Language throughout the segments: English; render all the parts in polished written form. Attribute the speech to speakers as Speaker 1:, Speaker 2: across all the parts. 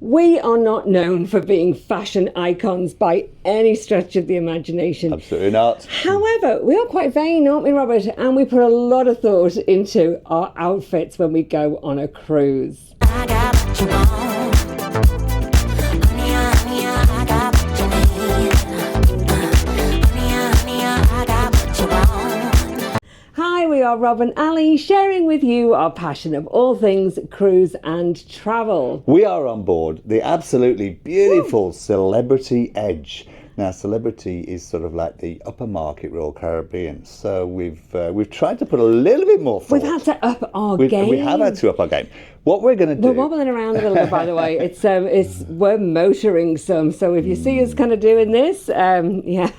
Speaker 1: We are not known for being fashion icons by any stretch of the imagination.
Speaker 2: Absolutely not.
Speaker 1: However, we are quite vain, aren't we, Robert? And we put a lot of thought into our outfits when we go on a cruise.
Speaker 3: I got what you want. Honey, honey, I got what you need. Honey, I got what you want.
Speaker 1: Hi, we are Rob and Ali, sharing with you our passion of all things cruise and travel.
Speaker 2: We are on board the absolutely beautiful Celebrity Edge. Now, Celebrity is sort of like the upper market Royal Caribbean, so we've tried to put a little bit more thought.
Speaker 1: We've had to up our game.
Speaker 2: We have had to up our game. What we're going to do...
Speaker 1: We're wobbling around a little bit, by the way. We're motoring some, so if you see us kind of doing this, the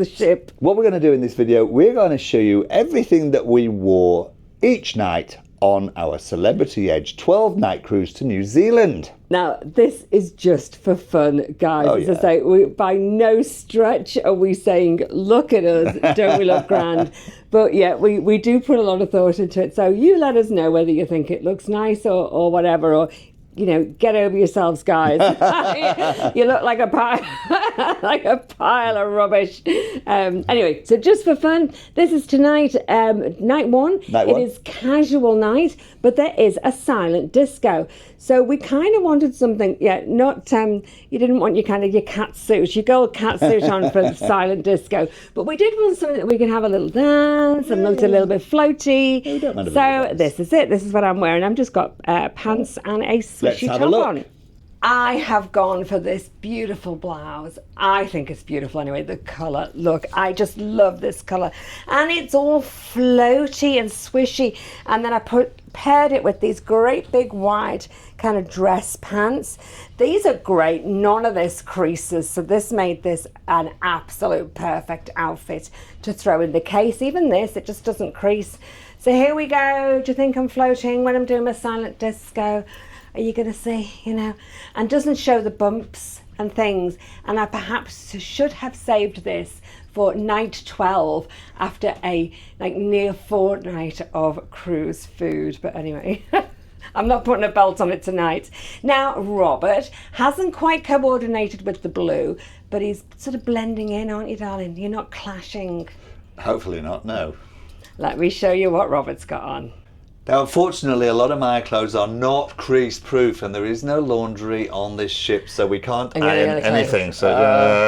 Speaker 1: ship.
Speaker 2: What we're going to do in this video, we're going to show you everything that we wore each night on our Celebrity Edge 12-night cruise to New Zealand.
Speaker 1: Now, this is just for fun, guys.
Speaker 2: Oh,
Speaker 1: As
Speaker 2: yeah.
Speaker 1: I say, by no stretch are we saying, look at us, don't we look grand? But yeah, we do put a lot of thought into it. So you let us know whether you think it looks nice or whatever, or, you know, get over yourselves, guys. You look like a pile of rubbish. Anyway, so just for fun, this is tonight, night one. It is casual night, but there is a silent disco. So we kind of wanted something, not, you didn't want your cat suit, your gold cat suit on for the silent disco, but we did want something that we can have a little dance and looked a little bit floaty.
Speaker 2: No, don't mind a bit
Speaker 1: So
Speaker 2: of
Speaker 1: this is it. This is what I'm wearing. I've just got pants and a swishy
Speaker 2: have a
Speaker 1: top
Speaker 2: look.
Speaker 1: on. I have gone for this beautiful blouse. I think it's beautiful anyway, the colour. Look, I just love this colour. And it's all floaty and swishy. And then I paired it with these great big wide kind of dress pants. These are great, none of this creases. So this made this an absolute perfect outfit to throw in the case. Even this, it just doesn't crease. So here we go. Do you think I'm floating when I'm doing my silent disco? Are you going to see, and doesn't show the bumps and things. And I perhaps should have saved this for night 12 after a near fortnight of cruise food. But anyway, I'm not putting a belt on it tonight. Now, Robert hasn't quite coordinated with the blue, but he's sort of blending in, aren't you, darling? You're not clashing.
Speaker 2: Hopefully not, no.
Speaker 1: Let me show you what Robert's got on.
Speaker 2: Now, unfortunately, a lot of my clothes are not crease-proof, and there is no laundry on this ship, so we can't iron anything. So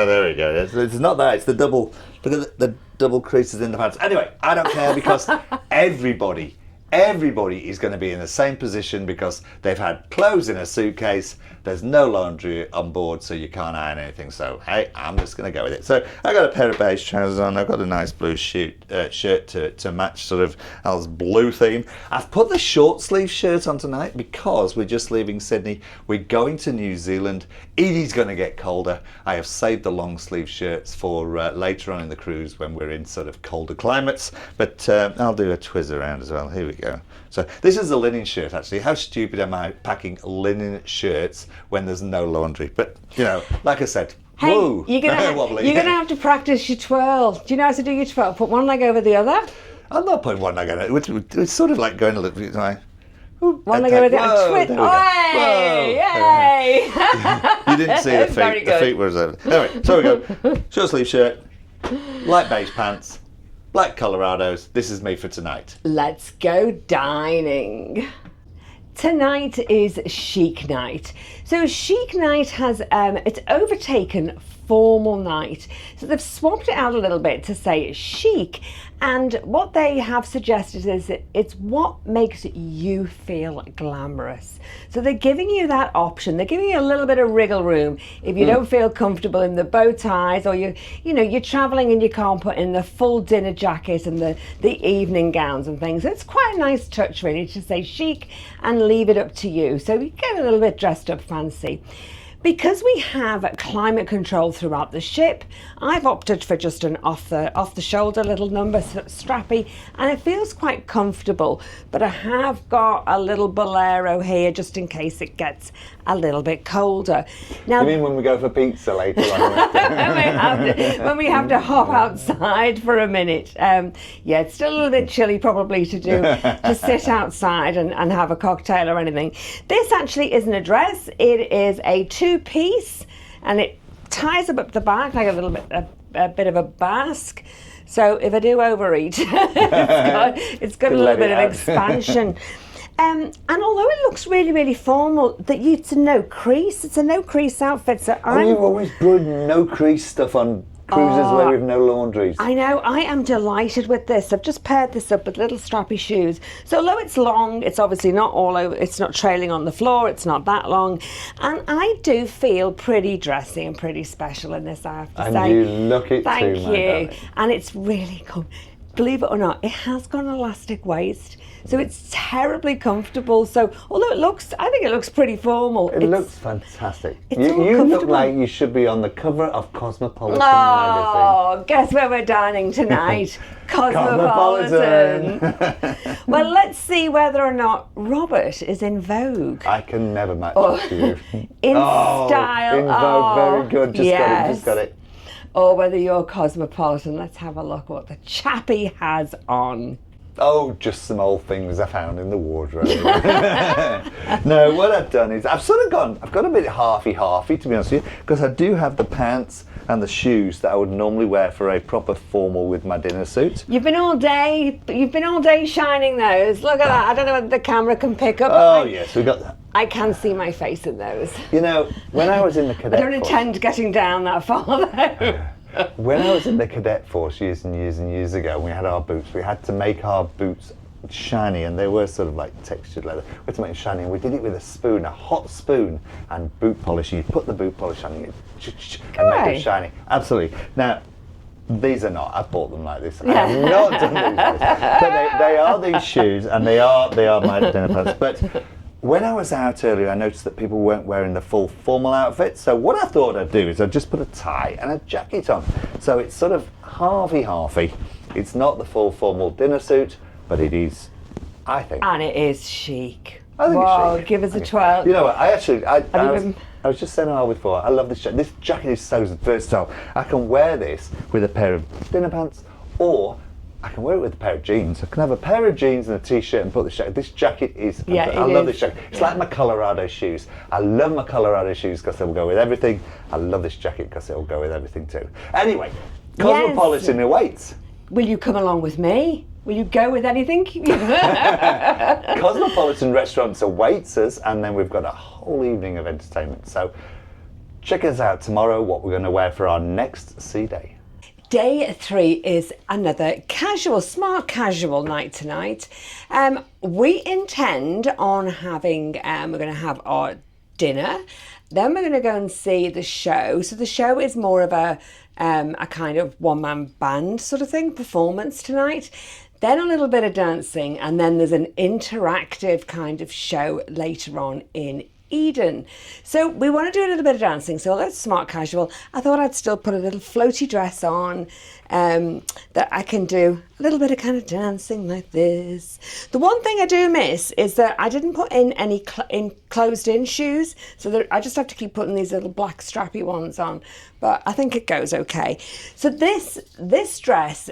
Speaker 2: there we go. It's not that. It's the double. Look at the double creases in the pants. Anyway, I don't care because everybody is going to be in the same position because they've had clothes in a suitcase. There's no laundry on board, so you can't iron anything. So, hey, I'm just going to go with it. So, I got a pair of beige trousers on. I've got a nice blue shirt to match sort of Al's blue theme. I've put the short sleeve shirt on tonight because we're just leaving Sydney. We're going to New Zealand. It is going to get colder. I have saved the long sleeve shirts for later on in the cruise when we're in sort of colder climates. But I'll do a twizz around as well. Here we go. So this is a linen shirt, actually. How stupid am I packing linen shirts when there's no laundry? But, like I said,
Speaker 1: Hey,
Speaker 2: woo,
Speaker 1: you're gonna have to practice your twirl. Do you know how to do your twirl? Put one leg over the other.
Speaker 2: I'm not putting one leg on it. It's sort of like going a little bit like...
Speaker 1: One leg over the other. Twist. Yay!
Speaker 2: You didn't see the feet.
Speaker 1: Very good.
Speaker 2: The feet were over. Anyway, so we go. Short sleeve shirt, light beige pants, black Colorados. This is me for tonight.
Speaker 1: Let's go dining. Tonight is Chic night. So Chic night has, it's overtaken formal night. So they've swapped it out a little bit to say chic. And what they have suggested is that it's what makes you feel glamorous. So they're giving you that option. They're giving you a little bit of wriggle room if you don't feel comfortable in the bow ties, or you're traveling and you can't put in the full dinner jacket and the evening gowns and things. So it's quite a nice touch, really, to say chic and leave it up to you. So you get a little bit dressed up fancy. Because we have climate control throughout the ship, I've opted for just an off the shoulder little number strappy, and it feels quite comfortable. But I have got a little bolero here just in case it gets a little bit colder. Now,
Speaker 2: You mean when we go for pizza later on?
Speaker 1: when we have to hop outside for a minute. Yeah, it's still a little bit chilly probably to sit outside and have a cocktail or anything. This actually isn't a dress. It is a two-piece, and it ties up the back like a bit of a basque. So if I do overeat, it's got a little bit of expansion. And although it looks really, really formal, it's a no crease. It's a no crease outfit. So
Speaker 2: You've always put no crease stuff on cruises where we've no laundries.
Speaker 1: I know. I am delighted with this. I've just paired this up with little strappy shoes. So although it's long, it's obviously not all over. It's not trailing on the floor. It's not that long, and I do feel pretty dressy and pretty special in this. I have to say.
Speaker 2: And you look it
Speaker 1: Thank
Speaker 2: too,
Speaker 1: you.
Speaker 2: my darling.
Speaker 1: And it's really cool. Believe it or not, it has got an elastic waist, so it's terribly comfortable. So although I think it looks pretty formal.
Speaker 2: It looks fantastic.
Speaker 1: It's
Speaker 2: You
Speaker 1: all
Speaker 2: look
Speaker 1: comfortable.
Speaker 2: like you should be on the cover of Cosmopolitan magazine.
Speaker 1: Oh, guess where we're dining tonight? Cosmopolitan. Well, let's see whether or not Robert is in vogue.
Speaker 2: I can never match up to you.
Speaker 1: In style.
Speaker 2: In vogue, very good. Just got it.
Speaker 1: Or whether you're Cosmopolitan. Let's have a look what the chappie has on.
Speaker 2: Oh, just some old things I found in the wardrobe. No, what I've done is I've got a bit halfy to be honest with you, because I do have the pants and the shoes that I would normally wear for a proper formal with my dinner suit.
Speaker 1: You've been all day shining those. Look at that. I don't know whether the camera can pick up.
Speaker 2: Oh, yes, we got that.
Speaker 1: I can see my face in those.
Speaker 2: You know, when I was in the cadet
Speaker 1: I don't intend getting down that far though.
Speaker 2: When I was in the cadet force years and years and years ago, we had our boots. We had to make our boots shiny, and they were sort of like textured leather. We had to make them shiny, and we did it with a hot spoon, and boot polish. You put the boot polish on and make them shiny. Absolutely. Now, these are not. I bought them like this. I have not done these, but they are these shoes, and they are my dinner pants. But when I was out earlier, I noticed that people weren't wearing the full formal outfit. So what I thought I'd do is I'd just put a tie and a jacket on. So it's sort of halfy. It's not the full formal dinner suit, but it is, I think.
Speaker 1: And it is chic.
Speaker 2: I think it's chic.
Speaker 1: Give us a 12.
Speaker 2: You know what? I was just saying to her before, I love this jacket. This jacket is so versatile. I can wear this with a pair of dinner pants, or I can wear it with a pair of jeans. I can have a pair of jeans and a t-shirt and put this jacket. This jacket is, I love this jacket. It's like my Colorado shoes. I love my Colorado shoes because they will go with everything. I love this jacket because it will go with everything too. Anyway, Cosmopolitan awaits.
Speaker 1: Will you come along with me? Will you go with anything?
Speaker 2: Cosmopolitan Restaurants awaits us, and then we've got a whole evening of entertainment. So check us out tomorrow, what we're going to wear for our next sea day.
Speaker 1: Day 3 is another smart casual night tonight. We intend on having, we're going to have our dinner, then we're going to go and see the show. So the show is more of a kind of one-man band sort of thing, performance tonight. Then a little bit of dancing, and then there's an interactive kind of show later on in Eden. So we want to do a little bit of dancing, so that's smart casual. I thought I'd still put a little floaty dress on that I can do a little bit of kind of dancing like this. The one thing I do miss is that I didn't put in any closed-in shoes, so that I just have to keep putting these little black strappy ones on, but I think it goes okay. So this dress,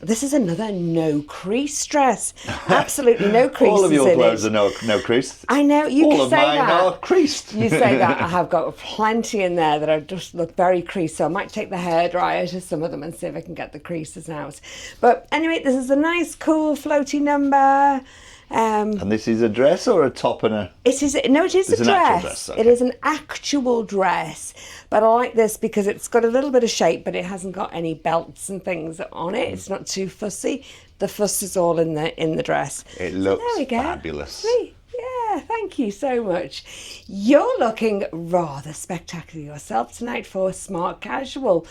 Speaker 1: this is another no crease dress. Absolutely no creases.
Speaker 2: All of your
Speaker 1: in
Speaker 2: clothes
Speaker 1: it.
Speaker 2: are no crease.
Speaker 1: I know, you
Speaker 2: All
Speaker 1: can
Speaker 2: of
Speaker 1: say
Speaker 2: mine
Speaker 1: that.
Speaker 2: are creased.
Speaker 1: You say that. I have got plenty in there that are just look very creased, so I might take the hairdryer to some of them and see if I can get the creases out. But anyway, this is a nice, cool, floaty number.
Speaker 2: And this is a dress or a top and a...
Speaker 1: It is a
Speaker 2: It's
Speaker 1: dress.
Speaker 2: an actual dress, okay.
Speaker 1: It is an actual dress. But I like this because it's got a little bit of shape, but it hasn't got any belts and things on it. It's not too fussy. The fuss is all in the dress.
Speaker 2: It looks
Speaker 1: there we go.
Speaker 2: fabulous.
Speaker 1: See? Yeah, thank you so much. You're looking rather spectacular yourself tonight for smart casual.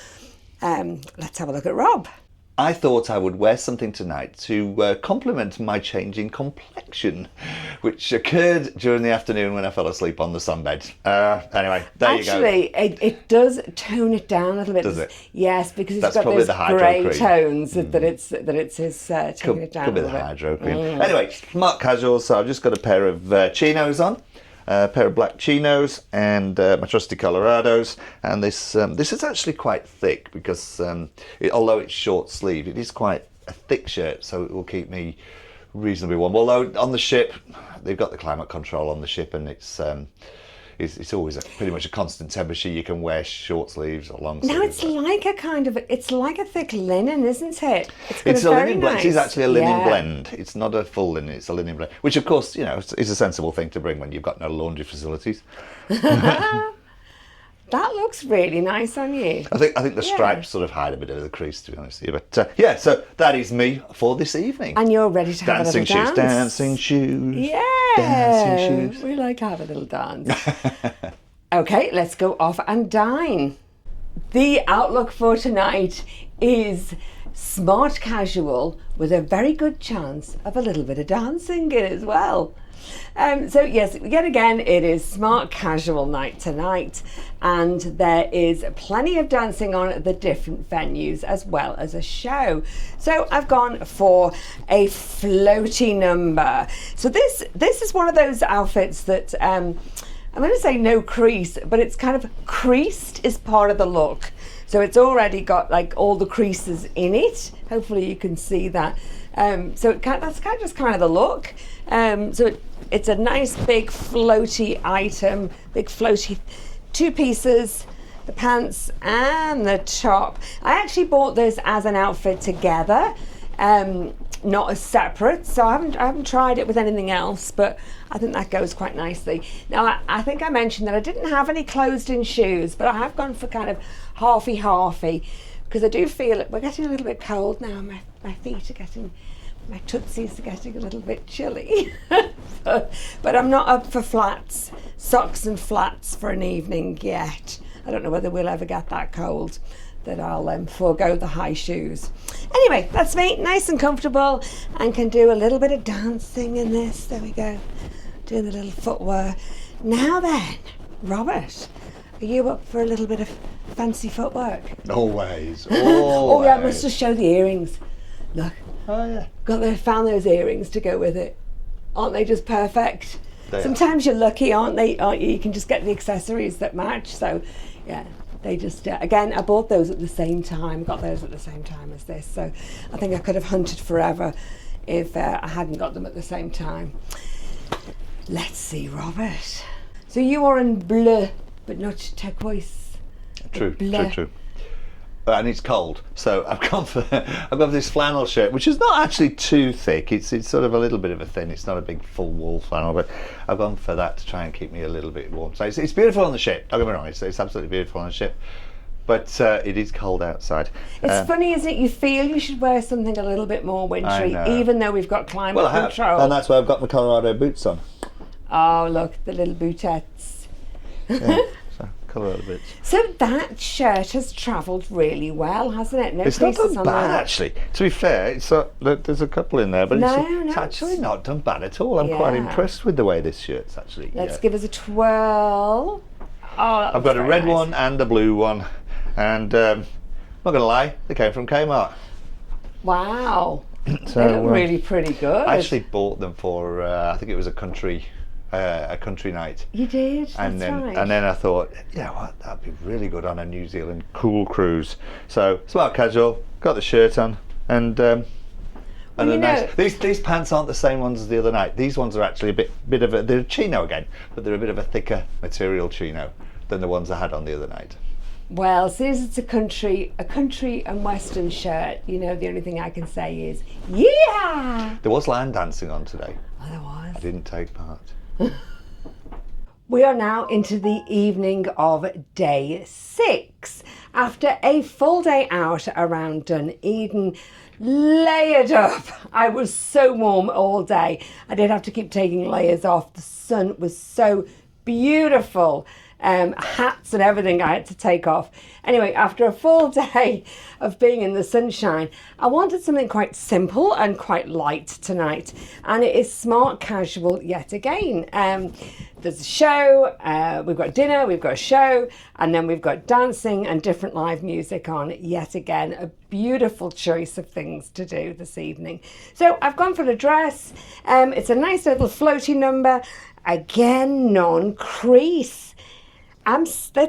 Speaker 1: Let's have a look at Rob.
Speaker 2: I thought I would wear something tonight to complement my changing complexion, which occurred during the afternoon when I fell asleep on the sunbed. Anyway, there you go.
Speaker 1: Actually, it does tone it down a little bit.
Speaker 2: Does it?
Speaker 1: Yes, because
Speaker 2: That's
Speaker 1: it's got
Speaker 2: probably
Speaker 1: those
Speaker 2: the hydro
Speaker 1: grey
Speaker 2: cream.
Speaker 1: tones that it's his taking it down
Speaker 2: Could be
Speaker 1: a
Speaker 2: the
Speaker 1: little bit.
Speaker 2: hydro cream. Anyway, smart casual. So I've just got a pair of chinos on. A pair of black chinos and my trusty Colorados, and this is actually quite thick because although it's short sleeve, it is quite a thick shirt, so it will keep me reasonably warm. Although on the ship, they've got the climate control on the ship, and it's always pretty much a constant temperature. You can wear short sleeves or long sleeves.
Speaker 1: Now it's like a thick linen, isn't it?
Speaker 2: It's a linen blend.
Speaker 1: Nice.
Speaker 2: It's actually a linen
Speaker 1: Yeah.
Speaker 2: blend. It's not a full linen. It's a linen blend, which of course is a sensible thing to bring when you've got no laundry facilities.
Speaker 1: That looks really nice on you.
Speaker 2: I think the stripes sort of hide a bit of the crease, to be honest with you. But yeah, so that is me for this evening.
Speaker 1: And you're ready to have a little dance.
Speaker 2: Dancing shoes.
Speaker 1: Yeah.
Speaker 2: Dancing shoes.
Speaker 1: We like to have a little dance. Okay, let's go off and dine. The outlook for tonight is smart casual with a very good chance of a little bit of dancing in as well. So yes, yet again, it is smart casual night tonight, and there is plenty of dancing on at the different venues as well as a show. So I've gone for a floaty number. So this is one of those outfits that I'm going to say no crease, but it's kind of creased is part of the look. So it's already got like all the creases in it. Hopefully you can see that. So that's just kind of the look. So it's a nice big floaty item, big floaty, two pieces, the pants and the top. I actually bought this as an outfit together, not as separate. So I haven't tried it with anything else, but I think that goes quite nicely. Now I think I mentioned that I didn't have any closed-in shoes, but I have gone for kind of halfy because I do feel we're getting a little bit cold now. My feet are getting. My tootsies are getting a little bit chilly. But I'm not up for flats, socks and flats for an evening yet. I don't know whether we'll ever get that cold that I'll forego the high shoes. Anyway, that's me, nice and comfortable, and can do a little bit of dancing in this. There we go, doing the little footwear. Now then, Robert, are you up for a little bit of fancy footwork?
Speaker 2: Always.
Speaker 1: Oh yeah, I must just show the earrings. Look.
Speaker 2: Oh yeah.
Speaker 1: Found those earrings to go with it. Aren't they just perfect? Sometimes you're lucky, aren't they? You can just get the accessories that match. So, yeah, they just, again, I bought those at the same time, got those at the same time as this. So I think I could have hunted forever if I hadn't got them at the same time. Let's see, Robert. So you are in bleu, but not turquoise.
Speaker 2: True. And it's cold, so I've gone for this flannel shirt, which is not actually too thick. It's sort of a little bit of a thin. It's not a big full wool flannel, but I've gone for that to try and keep me a little bit warm. So it's beautiful on the ship. Don't get me wrong, it's absolutely beautiful on the ship, but it is cold outside.
Speaker 1: It's funny, isn't it? You feel you should wear something a little bit more wintry, even though we've got climate control.
Speaker 2: And that's why I've got my Colorado boots on.
Speaker 1: Oh, look, the little bootettes.
Speaker 2: Yeah. Colorado boots.
Speaker 1: So that shirt has travelled really well, hasn't it? No
Speaker 2: it's not
Speaker 1: creases
Speaker 2: done
Speaker 1: on
Speaker 2: bad,
Speaker 1: that.
Speaker 2: actually. To be fair, there's a couple in there, but it's actually not done bad at all. I'm quite impressed with the way this shirt's actually.
Speaker 1: Let's give us a twirl. Oh,
Speaker 2: I've got a red one and a blue one, and I'm not going to lie, they came from Kmart.
Speaker 1: Wow.
Speaker 2: So,
Speaker 1: they look really pretty good.
Speaker 2: I actually bought them for I think it was a country night.
Speaker 1: You did?
Speaker 2: And
Speaker 1: That's
Speaker 2: then
Speaker 1: right.
Speaker 2: and then I thought, yeah, what, that'd be really good on a New Zealand cool cruise. So smart casual, got the shirt on, and these pants aren't the same ones as the other night. These ones are actually a bit of they're chino again, but they're a bit of a thicker material chino than the ones I had on the other night.
Speaker 1: Well, since it's a country and western shirt, the only thing I can say is, yeah!
Speaker 2: There was line dancing on today.
Speaker 1: Oh, there was.
Speaker 2: I didn't take part.
Speaker 1: We are now into the evening of day 6. After a full day out around Dunedin, layered up. I was so warm all day. I did have to keep taking layers off. The sun was so beautiful hats and everything I had to take off. Anyway, after a full day of being in the sunshine, I wanted something quite simple and quite light tonight. And it is smart casual yet again. There's a show, we've got dinner, we've got a show, and then we've got dancing and different live music on yet again. A beautiful choice of things to do this evening. So I've gone for the dress. It's a nice little floaty number. Again, non-crease. I'm so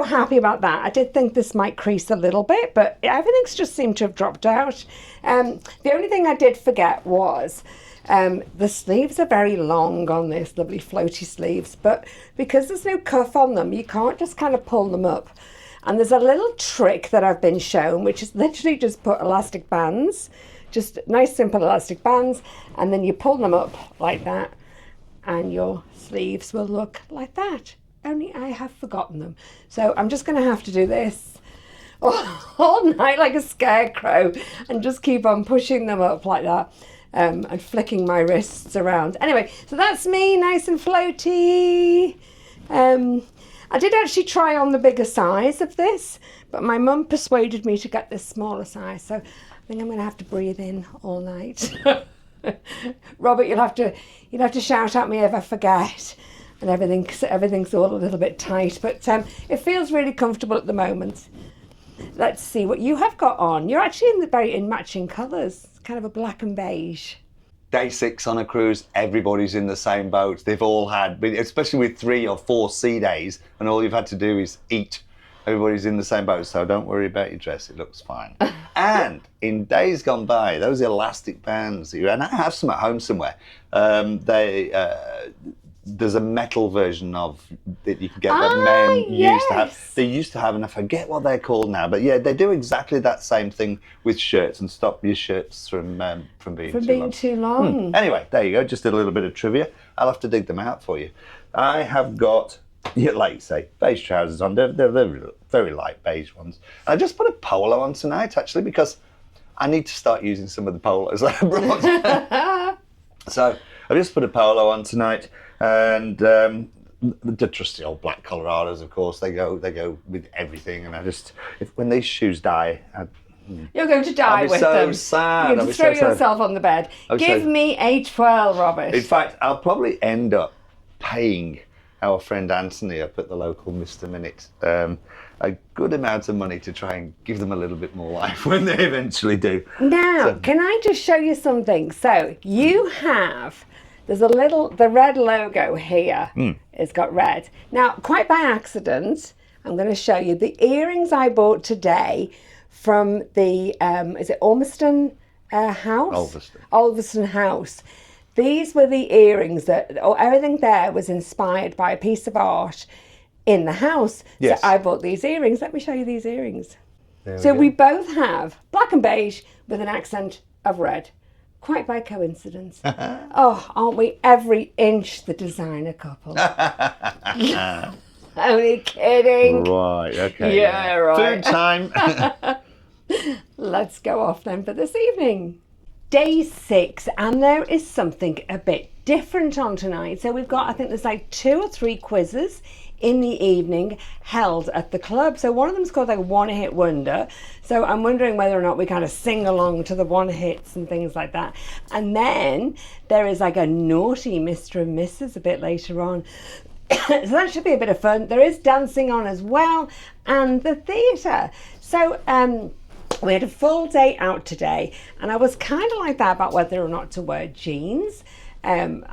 Speaker 1: happy about that. I did think this might crease a little bit, but everything's just seemed to have dropped out. The only thing I did forget was the sleeves are very long on this, lovely floaty sleeves, but because there's no cuff on them, you can't just kind of pull them up. And there's a little trick that I've been shown, which is literally just put elastic bands, just nice simple elastic bands, and then you pull them up like that, and your sleeves will look like that. Only I have forgotten them. So I'm just going to have to do this all night like a scarecrow and just keep on pushing them up like that and flicking my wrists around. Anyway, so that's me, nice and floaty. I did actually try on the bigger size of this, but my mum persuaded me to get this smaller size. So I think I'm going to have to breathe in all night. Robert, you'll have to shout at me if I forget. And everything's all a little bit tight, but it feels really comfortable at the moment. Let's see what you have got on. You're actually in matching colours, kind of a black and beige.
Speaker 2: Day 6 on a cruise, everybody's in the same boat. They've all had, especially with 3 or 4 sea days, and all you've had to do is eat. Everybody's in the same boat, so don't worry about your dress, it looks fine. And in days gone by, those elastic bands, and I have some at home somewhere, there's a metal version of that you can get that men used to have. They used to have, and I forget what they're called now, but yeah, they do exactly that same thing with shirts and stop your shirts from being too long. Anyway, there you go, just a little bit of trivia. I'll have to dig them out for you. I have got, like you say, beige trousers on. They're very light beige ones. I just put a polo on tonight, actually, because I need to start using some of the polos that I brought. So I just put a polo on tonight. And the trusty old black Colorados, of course, they go with everything. And when these shoes die,
Speaker 1: you're going to die with them.
Speaker 2: Sad.
Speaker 1: You're going to throw yourself on the bed. Give me a 12, Robert.
Speaker 2: In fact, I'll probably end up paying our friend Anthony up at the local Mr. Minute a good amount of money to try and give them a little bit more life when they eventually do.
Speaker 1: Now, can I just show you something? So you have... There's the red logo here. It's got red. Now, quite by accident, I'm going to show you the earrings I bought today from the, is it Ormiston House? Ulverston House. These were the earrings everything there was inspired by a piece of art in the house. Yes. So I bought these earrings. Let me show you these earrings. So we both have black and beige with an accent of red. Quite by coincidence. Oh, aren't we every inch the designer couple? Only kidding.
Speaker 2: Right, okay.
Speaker 1: Yeah, right.
Speaker 2: Food time.
Speaker 1: Let's go off then for this evening. Day 6, and there is something a bit different on tonight. So we've got, I think there's like 2 or 3 quizzes in the evening held at the club. So one of them's called like One Hit Wonder. So I'm wondering whether or not we kind of sing along to the one hits and things like that. And then there is like a naughty Mr. and Mrs. a bit later on. So that should be a bit of fun. There is dancing on as well, and the theatre. So we had a full day out today, and I was kind of like that about whether or not to wear jeans. And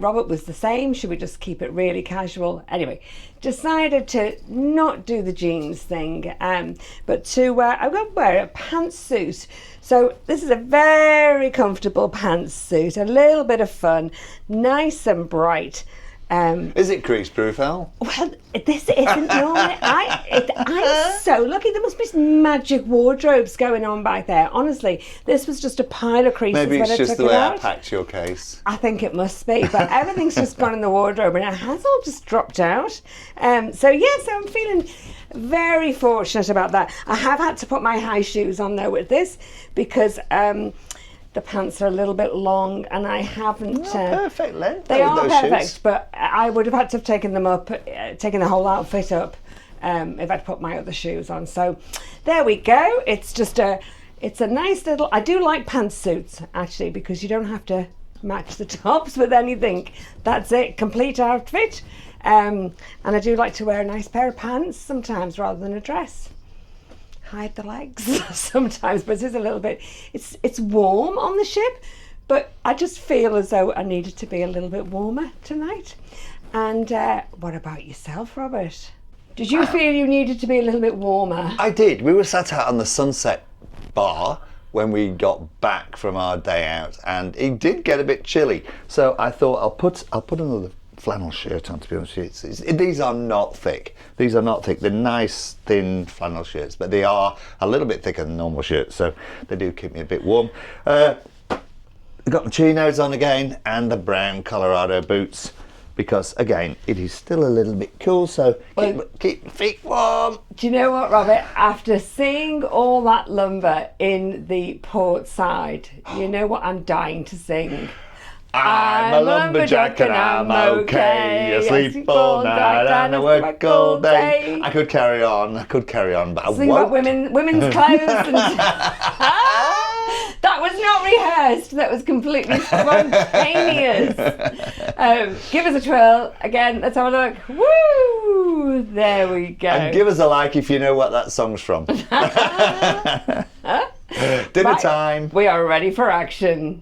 Speaker 1: Robert was the same. Should we just keep it really casual? Anyway, decided to not do the jeans thing, but to I'm going to wear a pantsuit. So this is a very comfortable pantsuit, a little bit of fun, nice and bright.
Speaker 2: Is it crease proof, Al?
Speaker 1: Well, this isn't normally. I'm so lucky. There must be some magic wardrobes going on back there. Honestly, this was just a pile of creases.
Speaker 2: Maybe it's
Speaker 1: when
Speaker 2: just
Speaker 1: I took
Speaker 2: the way
Speaker 1: it
Speaker 2: I
Speaker 1: out.
Speaker 2: packed your case.
Speaker 1: I think it must be, but everything's just gone in the wardrobe and it has all just dropped out. So I'm feeling very fortunate about that. I have had to put my high shoes on though with this because the pants are a little bit long, and I haven't.
Speaker 2: Perfect length.
Speaker 1: They are
Speaker 2: those
Speaker 1: perfect,
Speaker 2: shoes.
Speaker 1: but I would have had to have taken them up, taken the whole outfit up, if I'd put my other shoes on. So there we go. It's just it's a nice little. I do like pantsuits actually, because you don't have to match the tops with anything. That's it, complete outfit. And I do like to wear a nice pair of pants sometimes rather than a dress. Hide the legs sometimes, but it's a little bit. It's warm on the ship, but I just feel as though I needed to be a little bit warmer tonight. And what about yourself, Robert? Did you feel you needed to be a little bit warmer?
Speaker 2: I did. We were sat out on the Sunset Bar when we got back from our day out, and it did get a bit chilly. So I thought I'll put another flannel shirt on, to be honest with you. These are not thick. These are not thick. They're nice, thin flannel shirts, but they are a little bit thicker than normal shirts, so they do keep me a bit warm. I've got my chinos on again and the brown Colorado boots, because, again, it is still a little bit cool, so keep my feet warm.
Speaker 1: Do you know what, Robert? After seeing all that lumber in the port side, you know what I'm dying to sing?
Speaker 2: I'm a lumberjack and I'm okay. I sleep all night and I work all day. I could carry on, but I
Speaker 1: Sing
Speaker 2: won't.
Speaker 1: about women's clothes. And that was not rehearsed. That was completely spontaneous. Give us a twirl. Again, let's have a look. Woo! There we go.
Speaker 2: And give us a like if you know what that song's from. Dinner time.
Speaker 1: We are ready for action.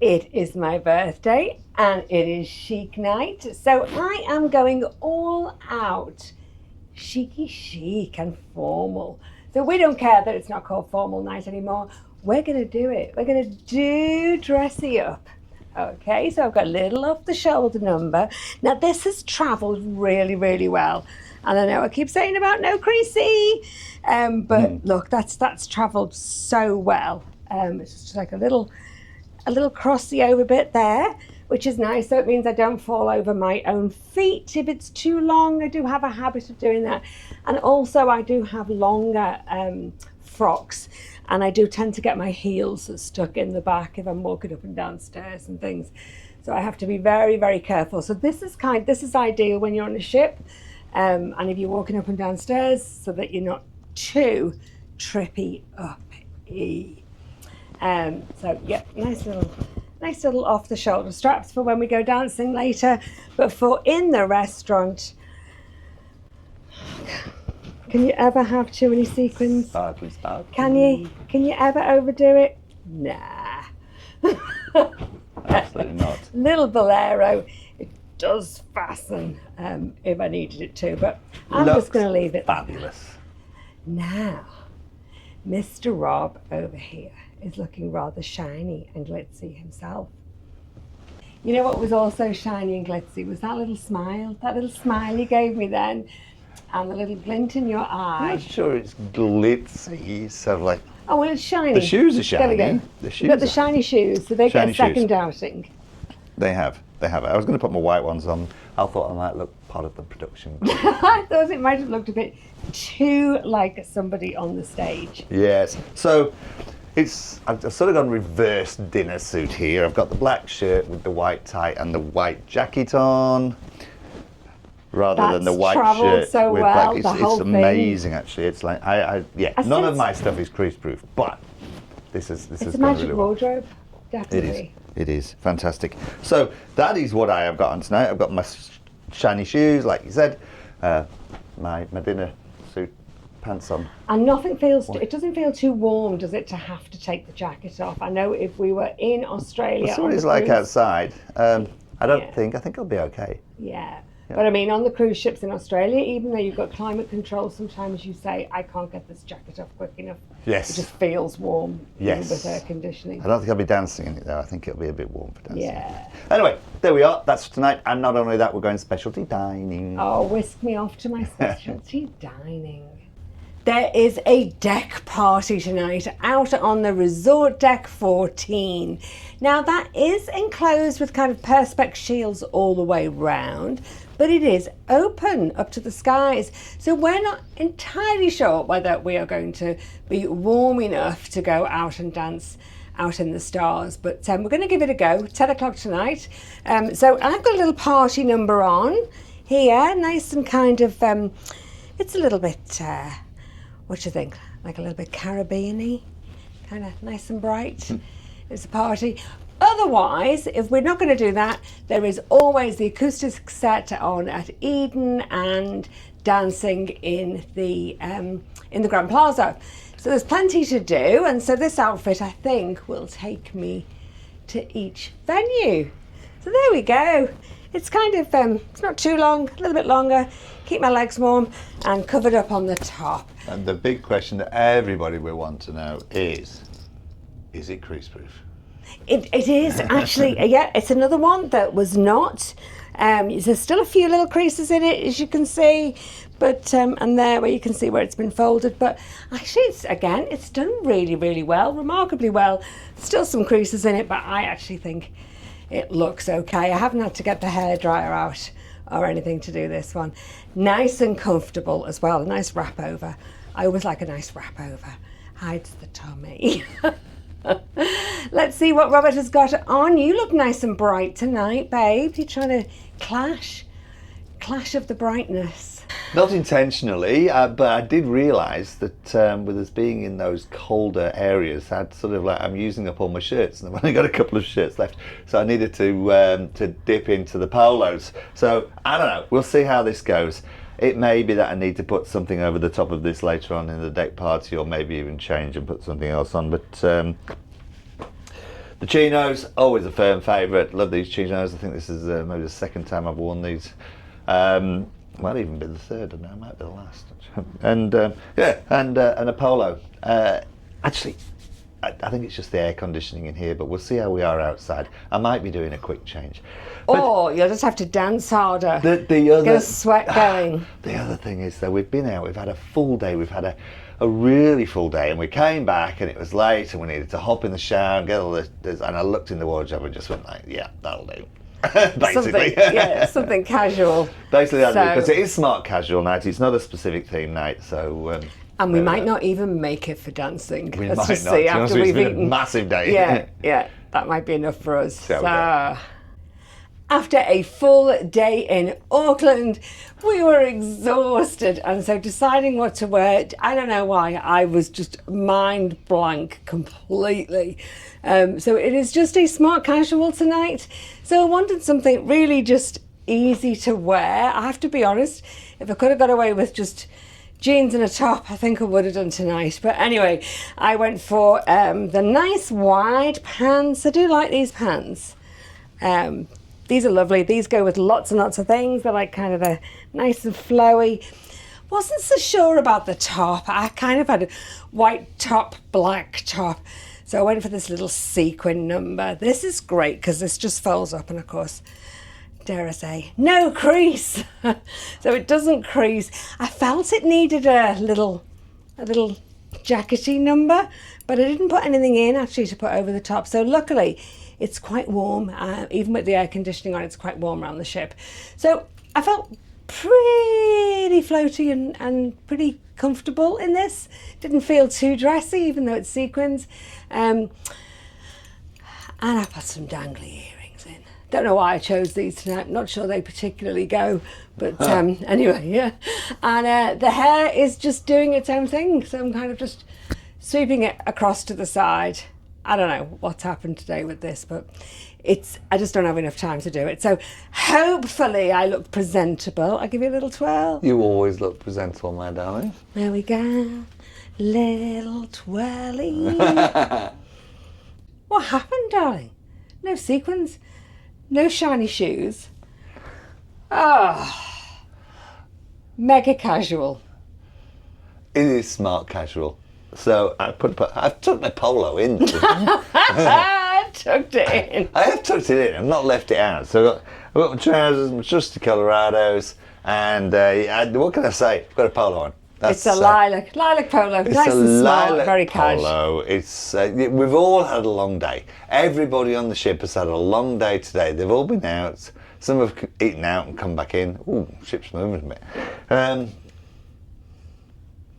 Speaker 1: It is my birthday and it is chic night, so I am going all out chicy chic and formal. So we don't care that it's not called formal night anymore. We're going to do it. We're going to do dressy up. Okay, so I've got a little off the shoulder number. Now this has travelled really, really well. And I know I keep saying about no creasy, but look, that's travelled so well. It's just like a little cross the over bit there, which is nice. So it means I don't fall over my own feet if it's too long. I do have a habit of doing that. And also I do have longer frocks, and I do tend to get my heels stuck in the back if I'm walking up and down stairs and things. So I have to be very, very careful. So this is ideal when you're on a ship, and if you're walking up and down stairs, so that you're not too trippy up. So yeah, nice little off the shoulder straps for when we go dancing later. But for in the restaurant, can you ever have too many sequins?
Speaker 2: Sparkly.
Speaker 1: Can you ever overdo it? Nah.
Speaker 2: Absolutely not.
Speaker 1: Little bolero, it does fasten if I needed it to, but I'm just going to leave it.
Speaker 2: Fabulous.
Speaker 1: Now, Mr. Rob over here is looking rather shiny and glitzy himself. You know what was also shiny and glitzy was that little smile you gave me then, and the little glint in your
Speaker 2: I'm
Speaker 1: eye.
Speaker 2: not sure it's glitzy, sort of like.
Speaker 1: Oh, well, it's shiny.
Speaker 2: The shoes are shiny.
Speaker 1: There we go.
Speaker 2: The shoes
Speaker 1: You've got the
Speaker 2: are-
Speaker 1: shiny shoes, so they
Speaker 2: Shiny
Speaker 1: get a second outing.
Speaker 2: They have. I was going to put my white ones on. I thought I might look part of the production.
Speaker 1: I thought it might have looked a bit too like somebody on the stage.
Speaker 2: Yes. So I've sort of gone reverse dinner suit here. I've got the black shirt with the white tie and the white jacket on, rather than the white
Speaker 1: travelled
Speaker 2: shirt
Speaker 1: so
Speaker 2: with
Speaker 1: well,
Speaker 2: black.
Speaker 1: the whole
Speaker 2: It's
Speaker 1: thing.
Speaker 2: amazing, actually. It's like none of
Speaker 1: sense-
Speaker 2: my stuff is crease proof, but this is
Speaker 1: It's a
Speaker 2: gone
Speaker 1: magic
Speaker 2: really well.
Speaker 1: wardrobe, definitely.
Speaker 2: It is fantastic. So that is what I have got on tonight. I've got my shiny shoes, like you said, my dinner suit pants on.
Speaker 1: And nothing it doesn't feel too warm, does it, to have to take the jacket off? I know if we were in Australia.
Speaker 2: That's what
Speaker 1: on
Speaker 2: it's
Speaker 1: the
Speaker 2: like
Speaker 1: cruise-
Speaker 2: outside. I
Speaker 1: Yeah.
Speaker 2: think I'll be okay.
Speaker 1: Yeah. But I mean, on the cruise ships in Australia, even though you've got climate control, sometimes you say, I can't get this jacket off quick enough.
Speaker 2: Yes.
Speaker 1: It just feels warm
Speaker 2: Yes.
Speaker 1: with air conditioning.
Speaker 2: I don't think I'll be dancing in it though. I think it'll be a bit warm for dancing.
Speaker 1: Yeah.
Speaker 2: Anyway, there we are. That's for tonight. And not only that, we're going specialty dining.
Speaker 1: Oh, whisk me off to my specialty dining. There is a deck party tonight out on the Resort Deck 14. Now that is enclosed with kind of perspex shields all the way round, but it is open up to the skies. So we're not entirely sure whether we are going to be warm enough to go out and dance out in the stars. But we're going to give it a go. 10 o'clock tonight. So I've got a little party number on here, nice and kind of. It's a little bit. What do you think? Like a little bit Caribbean-y, kind of nice and bright. It's a party. Otherwise, if we're not going to do that, there is always the acoustic set on at Eden and dancing in the Grand Plaza. So there's plenty to do, and so this outfit, I think, will take me to each venue. So there we go. It's kind of, it's not too long, a little bit longer, keep my legs warm and covered up on the top.
Speaker 2: And the big question that everybody will want to know is it crease-proof?
Speaker 1: It is actually, yeah, it's another one that was not. There's still a few little creases in it, as you can see, but and there where you can see where it's been folded. But actually, it's done really, really well, remarkably well. Still some creases in it, but I actually think it looks okay. I haven't had to get the hairdryer out or anything to do this one. Nice and comfortable as well. A nice wrap over. I always like a nice wrap over. Hides the tummy. Let's see what Robert has got on. You look nice and bright tonight, babe. You're trying to clash of the brightness.
Speaker 2: Not intentionally, but I did realise that with us being in those colder areas, I'd sort of like, I'm using up all my shirts, and I've only got a couple of shirts left, so I needed to dip into the polos. So I don't know. We'll see how this goes. It may be that I need to put something over the top of this later on in the deck party, or maybe even change and put something else on. But the chinos, always a firm favourite. Love these chinos. I think this is maybe the second time I've worn these. Might even be the third, and it might be the last. And and a polo. Actually, I think it's just the air conditioning in here, but we'll see how we are outside. I might be doing a quick change.
Speaker 1: Or you'll just have to dance harder.
Speaker 2: The other,
Speaker 1: get a sweat going.
Speaker 2: The other thing is that we've been out, we've had a full day, we've had a really full day, and we came back and it was late and we needed to hop in the shower and get all this, and I looked in the wardrobe and just went like, yeah, that'll do. Basically.
Speaker 1: Something casual.
Speaker 2: Basically that'll do, because it is smart casual night, it's not a specific theme night, so...
Speaker 1: and we might not even make it for dancing.
Speaker 2: We
Speaker 1: Let's
Speaker 2: might
Speaker 1: just
Speaker 2: not.
Speaker 1: see after we've
Speaker 2: been
Speaker 1: eaten.
Speaker 2: A massive day.
Speaker 1: Yeah, that might be enough for us.
Speaker 2: There we go.
Speaker 1: After a full day in Auckland, we were exhausted, and so deciding what to wear, I don't know why, I was just mind blank completely. So it is just a smart casual tonight. So I wanted something really just easy to wear. I have to be honest, if I could have got away with just jeans and a top, I think I would have done tonight. But anyway, I went for the nice wide pants. I do like these pants. These are lovely. These go with lots and lots of things. They're like kind of a nice and flowy. Wasn't so sure about the top. I kind of had a white top, black top. So I went for this little sequin number. This is great because this just folds up, and of course, dare I say, no crease. So it doesn't crease. I felt it needed a little jackety number, but I didn't put anything in actually to put over the top. So luckily, it's quite warm. Even with the air conditioning on, it's quite warm around the ship. So I felt pretty floaty and pretty comfortable in this. Didn't feel too dressy, even though it's sequins. And I put some dangly earrings in. Don't know why I chose these tonight. Not sure they particularly go, but anyway, yeah. And the hair is just doing its own thing. So I'm kind of just sweeping it across to the side. I don't know what's happened today with this, but I just don't have enough time to do it. So hopefully I look presentable. I'll give you a little twirl.
Speaker 2: You always look presentable, my darling.
Speaker 1: There we go. Little twirly. What happened, darling? No sequins, no shiny shoes. Mega casual.
Speaker 2: It is smart casual. So I've tucked my polo in.
Speaker 1: Tucked it in.
Speaker 2: I have tucked it in. I've not left it out. So I've got my trousers, my trusty Colorados, and what can I say? I've got a polo on.
Speaker 1: It's a lilac polo.
Speaker 2: It's
Speaker 1: nice
Speaker 2: a
Speaker 1: and smart,
Speaker 2: lilac
Speaker 1: very
Speaker 2: polo.
Speaker 1: casual.
Speaker 2: It's we've all had a long day. Everybody on the ship has had a long day today. They've all been out. Some have eaten out and come back in. Ooh, ship's moving a bit.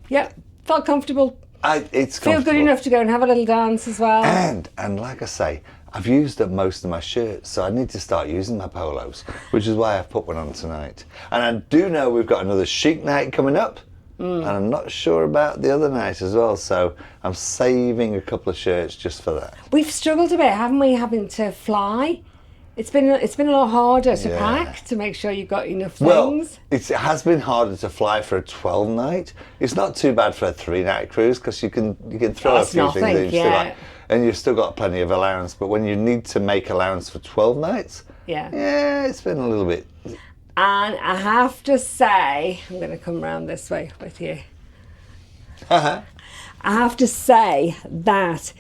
Speaker 1: Yeah, felt comfortable.
Speaker 2: It's
Speaker 1: Feel good
Speaker 2: comfortable.
Speaker 1: enough to go and have a little dance as well.
Speaker 2: And like I say, I've used up most of my shirts, so I need to start using my polos, which is why I've put one on tonight. And I do know we've got another chic night coming up, and I'm not sure about the other night as well, so I'm saving a couple of shirts just for that.
Speaker 1: We've struggled a bit, haven't we, having to fly? It's been a lot harder to pack to make sure you've got enough things.
Speaker 2: Well, it has been harder to fly for a 12 night. It's not too bad for a 3-night cruise because you can throw
Speaker 1: That's
Speaker 2: a few
Speaker 1: nothing,
Speaker 2: things in,
Speaker 1: yeah.
Speaker 2: and you've still got plenty of allowance. But when you need to make allowance for 12 nights, yeah, it's been a little bit.
Speaker 1: And I have to say, I'm going to come round this way with you.
Speaker 2: Uh-huh.
Speaker 1: I have to say that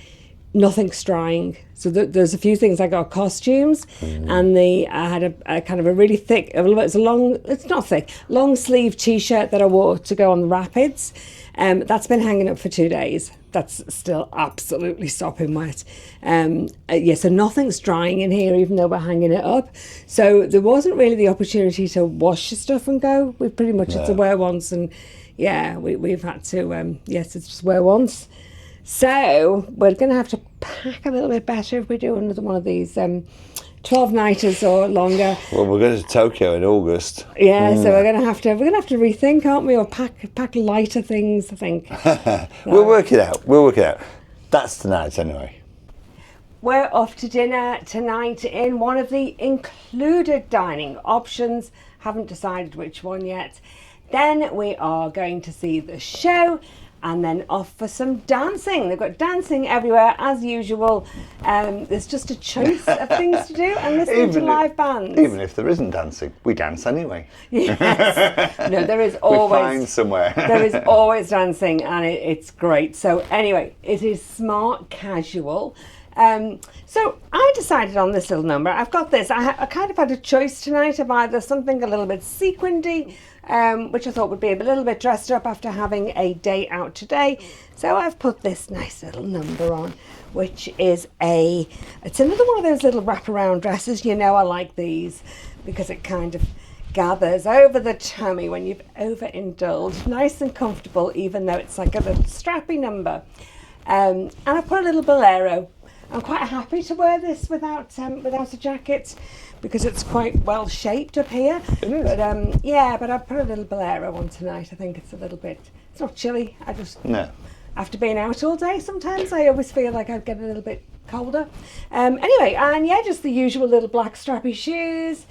Speaker 1: nothing's drying. So there's a few things. I got costumes, and I had a kind of a really thick, it's not thick, long sleeve t-shirt that I wore to go on the rapids. That's been hanging up for 2 days. That's still absolutely sopping wet. So nothing's drying in here, even though we're hanging it up. So there wasn't really the opportunity to wash the stuff and go. We pretty much had to wear once, and we've had to to just wear once. So we're going to have to pack a little bit better if we do another one of these 12-nighters or longer.
Speaker 2: Well, we're going to Tokyo in August.
Speaker 1: Yeah, so we're going to have to rethink, aren't we, or pack lighter things, I think.
Speaker 2: We'll work it out. That's tonight anyway.
Speaker 1: We're off to dinner tonight in one of the included dining options. Haven't decided which one yet. Then we are going to see the show, and then off for some dancing. They've got dancing everywhere, as usual. There's just a choice of things to do, and listening to live bands.
Speaker 2: Even if there isn't dancing, we dance anyway.
Speaker 1: Yes. No, there is always...
Speaker 2: We find somewhere.
Speaker 1: There is always dancing, and it's great. So anyway, it is smart casual. So I decided on this little number. I've got this. I kind of had a choice tonight of either something a little bit sequinedy, which I thought would be a little bit dressed up after having a day out today. So I've put this nice little number on, which is it's another one of those little wraparound dresses. You know I like these because it kind of gathers over the tummy when you've overindulged. Nice and comfortable, even though it's like a little strappy number. And I've put a little bolero. I'm quite happy to wear this without a jacket because it's quite well shaped up here.
Speaker 2: It is.
Speaker 1: But but I put a little bolero on tonight. I think it's it's not chilly. After being out all day, sometimes I always feel like I'd get a little bit colder. Anyway, and just the usual little black strappy shoes.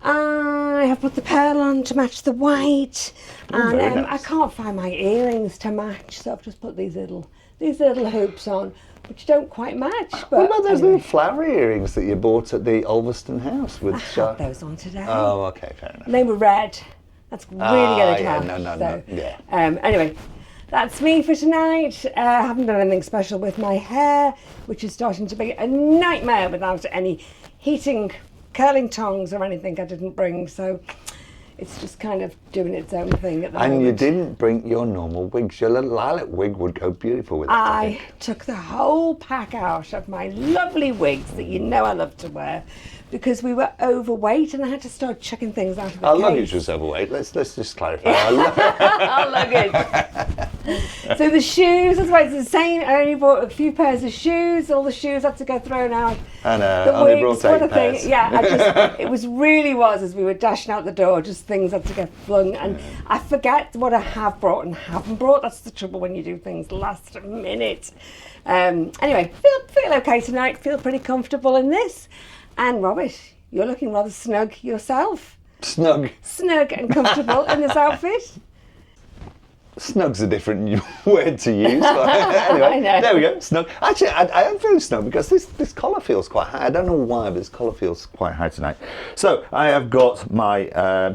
Speaker 1: I have put the pearl on to match the white, and
Speaker 2: nice.
Speaker 1: I can't find my earrings to match, so I've just put these little hoops on, which don't quite match. But
Speaker 2: what about those little flowery earrings that you bought at the Ulverston house with?
Speaker 1: I had those on today.
Speaker 2: Oh, okay, fair enough.
Speaker 1: And they were red. That's really going to match.
Speaker 2: No. Yeah.
Speaker 1: Anyway, that's me for tonight. I haven't done anything special with my hair, which is starting to be a nightmare without any heating curling tongs or anything I didn't bring, so it's just kind of doing its own thing at the moment.
Speaker 2: And you didn't bring your normal wigs. Your little lilac wig would go beautiful with it.
Speaker 1: I took the whole pack out of my lovely wigs that you know I love to wear because we were overweight and I had to start chucking things out of the
Speaker 2: Our
Speaker 1: case.
Speaker 2: luggage was overweight. Let's just clarify.
Speaker 1: Our luggage. So the shoes, that's why it's the same. I only bought a few pairs of shoes. All the shoes had to go thrown out.
Speaker 2: And
Speaker 1: the
Speaker 2: only
Speaker 1: wigs,
Speaker 2: brought 8
Speaker 1: what a thing.
Speaker 2: pairs.
Speaker 1: Yeah, it was as we were dashing out the door, just things had to get flung. And I forget what I have brought and haven't brought. That's the trouble when you do things last minute. Anyway, feel okay tonight. Feel pretty comfortable in this. And Robert, you're looking rather snug yourself.
Speaker 2: Snug.
Speaker 1: Snug and comfortable in this outfit.
Speaker 2: Snug's a different word to use. But anyway,
Speaker 1: I know.
Speaker 2: There we go. Snug. Actually, I am feeling snug because this collar feels quite high. I don't know why, but this collar feels quite high tonight. So I have got my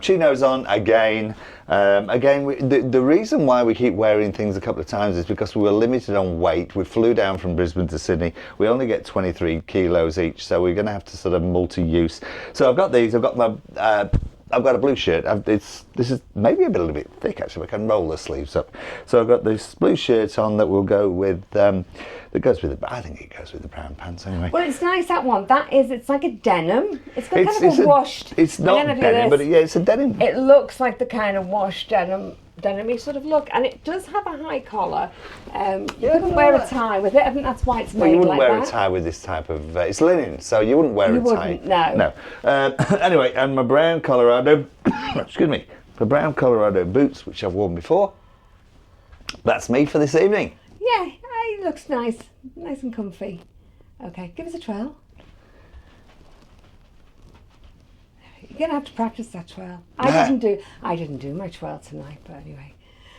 Speaker 2: chinos on again. The reason why we keep wearing things a couple of times is because we were limited on weight. We flew down from Brisbane to Sydney. We only get 23 kilos each, so we're going to have to sort of multi-use. So I've got these. I've got my. I've got a blue shirt. This is maybe a little bit thick actually. I can roll the sleeves up. So I've got this blue shirt on that will go with. That goes with the. I think it goes with the brown pants anyway.
Speaker 1: Well, it's nice that one. It's like a denim. It's got kind of a washed.
Speaker 2: It's not denim, but it's a denim.
Speaker 1: It looks like the kind of washed denim denim sort of look, and it does have a high collar. You couldn't wear a tie with it. I think that's why it's made
Speaker 2: Well, you wouldn't
Speaker 1: like
Speaker 2: wear
Speaker 1: that.
Speaker 2: a tie with this type of. It's linen, so you wouldn't wear
Speaker 1: You
Speaker 2: a tie.
Speaker 1: wouldn't, no.
Speaker 2: No. Anyway, and my brown Colorado. Excuse me. The brown Colorado boots, which I've worn before. That's me for this evening.
Speaker 1: Yeah, it looks nice and comfy. Okay, give us a twirl. You're gonna have to practice that twirl. I didn't do my twirl tonight, but anyway.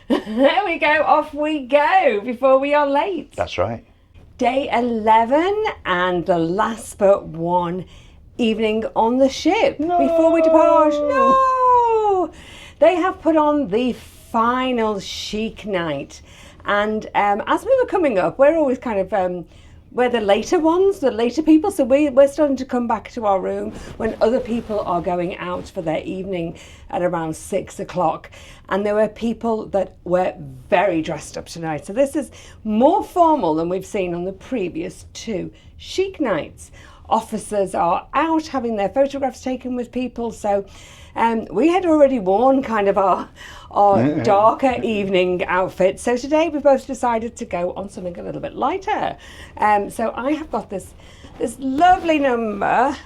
Speaker 1: There we go, off we go before we are late.
Speaker 2: That's right.
Speaker 1: Day 11 and the last but one evening on the ship before we depart. No! They have put on the final chic night. And as we were coming up, we're always kind of, we're the later ones, the later people. So we're starting to come back to our room when other people are going out for their evening at around 6 o'clock. And there were people that were very dressed up tonight. So this is more formal than we've seen on the previous two chic nights. Officers are out having their photographs taken with people. So we had already worn kind of our darker evening outfits. So today we both decided to go on something a little bit lighter. So I have got this lovely number.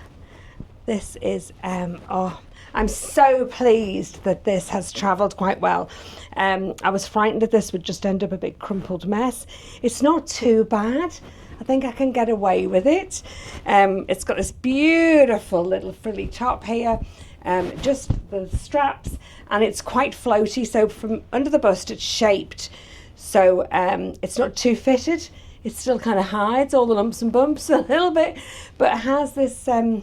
Speaker 1: This is, I'm so pleased that this has travelled quite well. I was frightened that this would just end up a big crumpled mess. It's not too bad. I think I can get away with it. It's got this beautiful little frilly top here. Just the straps, and it's quite floaty, so from under the bust it's shaped, so it's not too fitted. It still kind of hides all the lumps and bumps a little bit, but it has this, so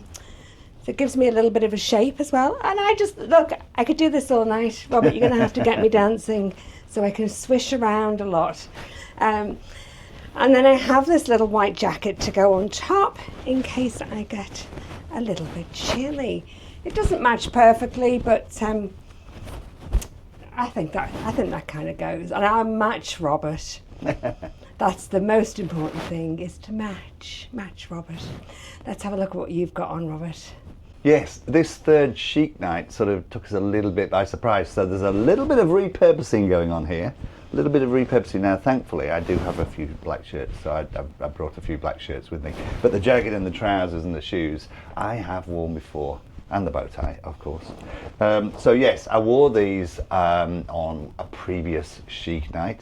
Speaker 1: it gives me a little bit of a shape as well. And I just, look, I could do this all night. Robert, you're going to have to get me dancing so I can swish around a lot. And then I have this little white jacket to go on top in case I get a little bit chilly. It doesn't match perfectly, but I think that kind of goes. And I match Robert. That's the most important thing, is to match Robert. Let's have a look at what you've got on, Robert.
Speaker 2: Yes, this third chic night sort of took us a little bit by surprise. So there's a little bit of repurposing going on here. A little bit of repurposing. Now, thankfully, I do have a few black shirts, so I brought a few black shirts with me. But the jacket and the trousers and the shoes, I have worn before. And the bow tie, of course. So yes, I wore these on a previous chic night.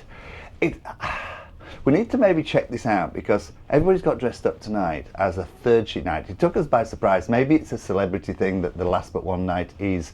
Speaker 2: We need to maybe check this out because everybody's got dressed up tonight as a third chic night. It took us by surprise. Maybe it's a celebrity thing that the last but one night is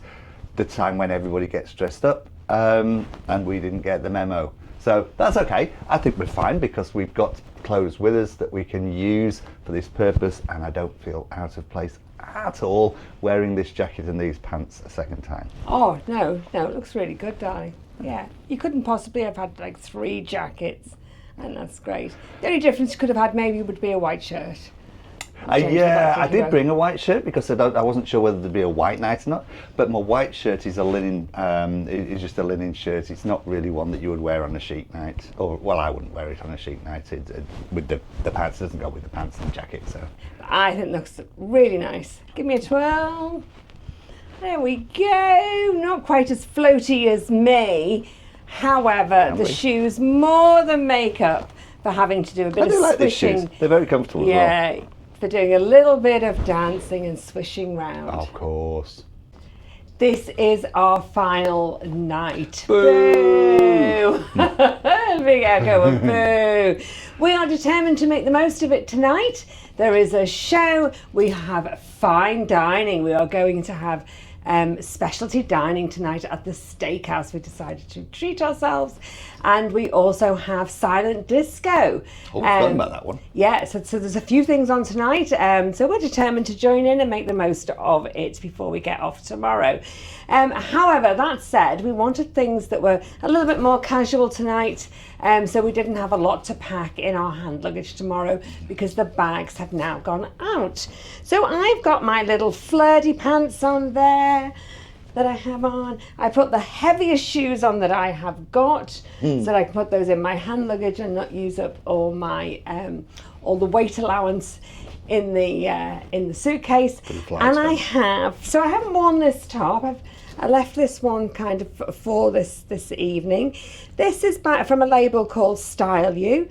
Speaker 2: the time when everybody gets dressed up, and we didn't get the memo. So that's okay. I think we're fine because we've got clothes with us that we can use for this purpose, and I don't feel out of place at all wearing this jacket and these pants a second time.
Speaker 1: Oh, no, it looks really good, darling. Yeah, you couldn't possibly have had like 3 jackets, and that's great. The only difference you could have had maybe would be a white shirt.
Speaker 2: Yeah, I did bring a white shirt because I wasn't sure whether there'd be a white night or not. But my white shirt is a linen, it's just a linen shirt. It's not really one that you would wear on a chic night. Or, well, I wouldn't wear it on a chic night. With the pants, it doesn't go with the pants and the jacket. So
Speaker 1: I think it looks really nice. Give me a twirl. There we go. Not quite as floaty as me. However, the shoes more than make up for having to do a bit of
Speaker 2: I do like these
Speaker 1: swishing.
Speaker 2: shoes. They're very comfortable as well.
Speaker 1: Yeah, for doing a little bit of dancing and swishing round.
Speaker 2: Of course.
Speaker 1: This is our final night.
Speaker 2: Boo!
Speaker 1: Big echo of boo. We are determined to make the most of it tonight. There is a show. We have fine dining. We are going to have specialty dining tonight at the steakhouse. We decided to treat ourselves, and we also have silent disco.
Speaker 2: Oh, forgotten about that one.
Speaker 1: Yeah, so there's a few things on tonight, so we're determined to join in and make the most of it before we get off tomorrow. However, that said, we wanted things that were a little bit more casual tonight, so we didn't have a lot to pack in our hand luggage tomorrow because the bags have now gone out. So I've got my little flirty pants on there that I have on. I put the heaviest shoes on that I have got so that I can put those in my hand luggage and not use up all my all the weight allowance in the suitcase. And I haven't worn this top. I left this one kind of for this evening. This is from a label called Style You.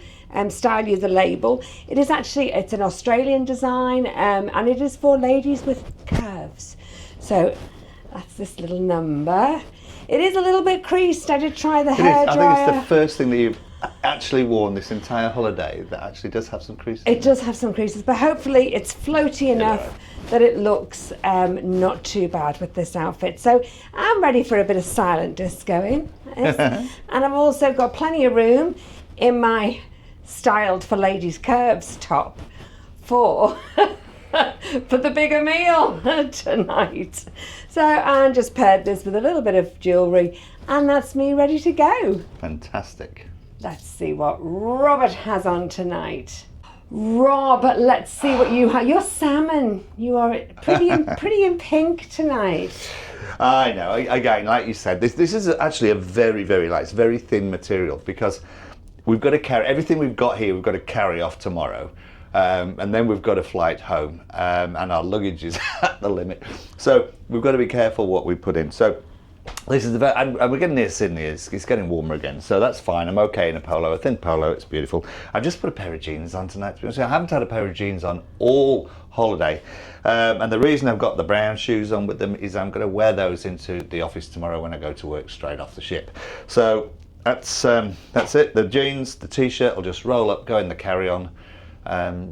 Speaker 1: Style You, the label. It's an Australian design, and it is for ladies with curves. So that's this little number. It is a little bit creased. I did try the hairdryer.
Speaker 2: I think it's the first thing that you've actually worn this entire holiday that actually does have some creases.
Speaker 1: It does have some creases, but hopefully it's floaty enough that it looks not too bad with this outfit. So I'm ready for a bit of silent discoing. And I've also got plenty of room in my styled for ladies curves top for the bigger meal tonight. So I just paired this with a little bit of jewellery, and that's me ready to go.
Speaker 2: Fantastic.
Speaker 1: Let's see what Robert has on tonight. Rob, let's see what you have. You're salmon. You are pretty in pink tonight.
Speaker 2: I know. Again, like you said, this is actually a very, very light, it's very thin material, because we've got to carry everything we've got here. We've got to carry off tomorrow, and then we've got a flight home, and our luggage is at the limit. So we've got to be careful what we put in. So this is and we're getting near Sydney. It's getting warmer again, so that's fine. I'm okay in a polo, a thin polo. It's beautiful. I've just put a pair of jeans on tonight. I haven't had a pair of jeans on all holiday, and the reason I've got the brown shoes on with them is I'm going to wear those into the office tomorrow when I go to work straight off the ship. So that's it. The jeans, the t-shirt will just roll up, go in the carry-on,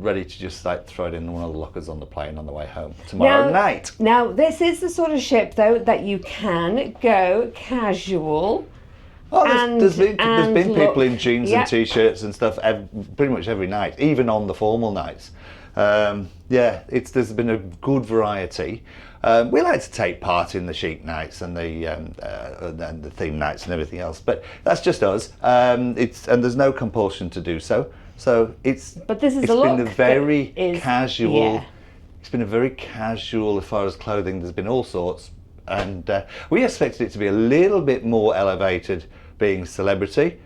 Speaker 2: ready to just like throw it in one of the lockers on the plane on the way home tomorrow night.
Speaker 1: Now this is the sort of ship though that you can go casual.
Speaker 2: Oh, there's been people in jeans and t-shirts and stuff pretty much every night, even on the formal nights. There's been a good variety. We like to take part in the chic nights and the theme nights and everything else, but that's just us. And there's no compulsion to do so. So it's been a very casual. It's been a very casual as far as clothing. There's been all sorts, and we expected it to be a little bit more elevated, being celebrity,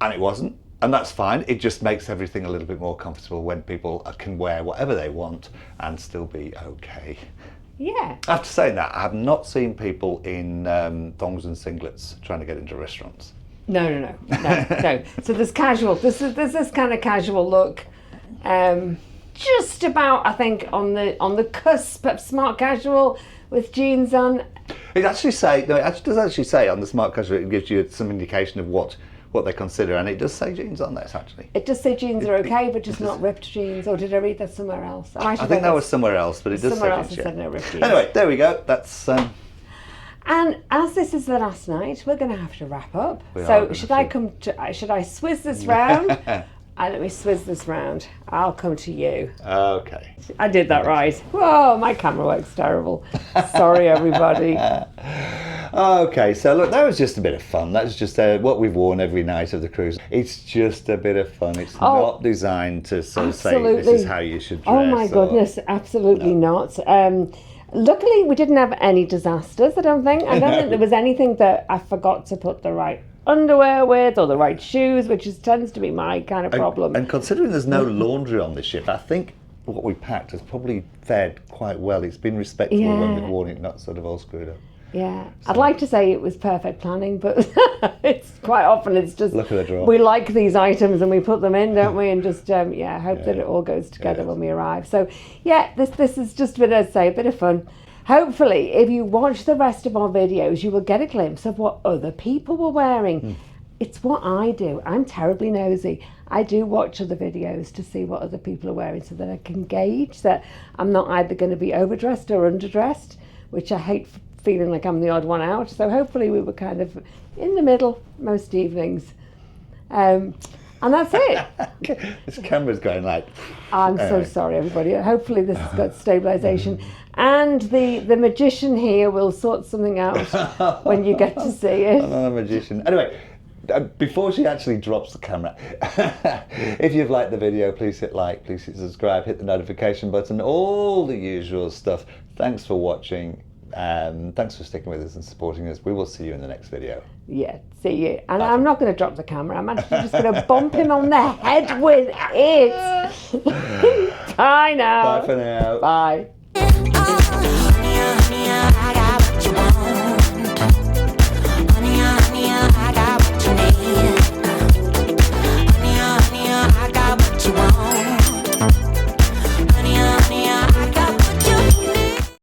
Speaker 2: and it wasn't. And that's fine. It just makes everything a little bit more comfortable when people can wear whatever they want and still be okay.
Speaker 1: Yeah.
Speaker 2: After saying that, I have not seen people in thongs and singlets trying to get into restaurants.
Speaker 1: No. So there's casual. There's this kind of casual look, just about I think on the cusp of smart casual with jeans on.
Speaker 2: It does actually say on the smart casual. It gives you some indication of what they consider, and it does say jeans on there actually.
Speaker 1: It does say jeans are okay, but just not ripped jeans. Or did I read that somewhere else?
Speaker 2: I think that was somewhere else, but it does
Speaker 1: somewhere
Speaker 2: say
Speaker 1: else.
Speaker 2: jeans.
Speaker 1: It said no ripped jeans.
Speaker 2: Anyway, there we go. That's.
Speaker 1: And as this is the last night, we're going to have to wrap up. So should I swizz this round? Let me swizz this round. I'll come to you.
Speaker 2: Okay.
Speaker 1: I did that right. Whoa, my camera works terrible. Sorry, everybody.
Speaker 2: Okay, so look, that was just a bit of fun. That's just what we've worn every night of the cruise. It's just a bit of fun. It's not designed to sort of say this is how you should dress.
Speaker 1: Oh my goodness, absolutely not. Luckily, we didn't have any disasters, I don't think. I don't think there was anything that I forgot to put the right underwear with or the right shoes, which tends to be my kind of problem.
Speaker 2: And considering there's no laundry on this ship, I think what we packed has probably fared quite well. It's been respectable when we've worn it, not sort of all screwed up.
Speaker 1: Yeah, so. I'd like to say it was perfect planning, but it's quite often it's just
Speaker 2: look at the drawer.
Speaker 1: We like these items and we put them in, don't we? And just hope that it all goes together when we arrive. So this has just been, as I say, a bit of fun. Hopefully, if you watch the rest of our videos, you will get a glimpse of what other people were wearing. It's what I do. I'm terribly nosy. I do watch other videos to see what other people are wearing so that I can gauge that I'm not either going to be overdressed or underdressed, which I hate feeling like I'm the odd one out. So hopefully we were kind of in the middle most evenings. And that's it.
Speaker 2: This camera's going like...
Speaker 1: I'm so sorry, everybody. Hopefully this has got stabilisation. And the magician here will sort something out when you get to see it.
Speaker 2: I'm not a magician. Anyway, before she actually drops the camera, if you've liked the video, please hit like, please hit subscribe, hit the notification button, all the usual stuff. Thanks for watching. Thanks for sticking with us and supporting us. We will see you in the next video.
Speaker 1: Yeah, see you. And I'm not going to drop the camera. I'm actually just going to bump him on the head with it. Bye now.
Speaker 2: Bye for now.
Speaker 1: Bye.
Speaker 3: Honey, I got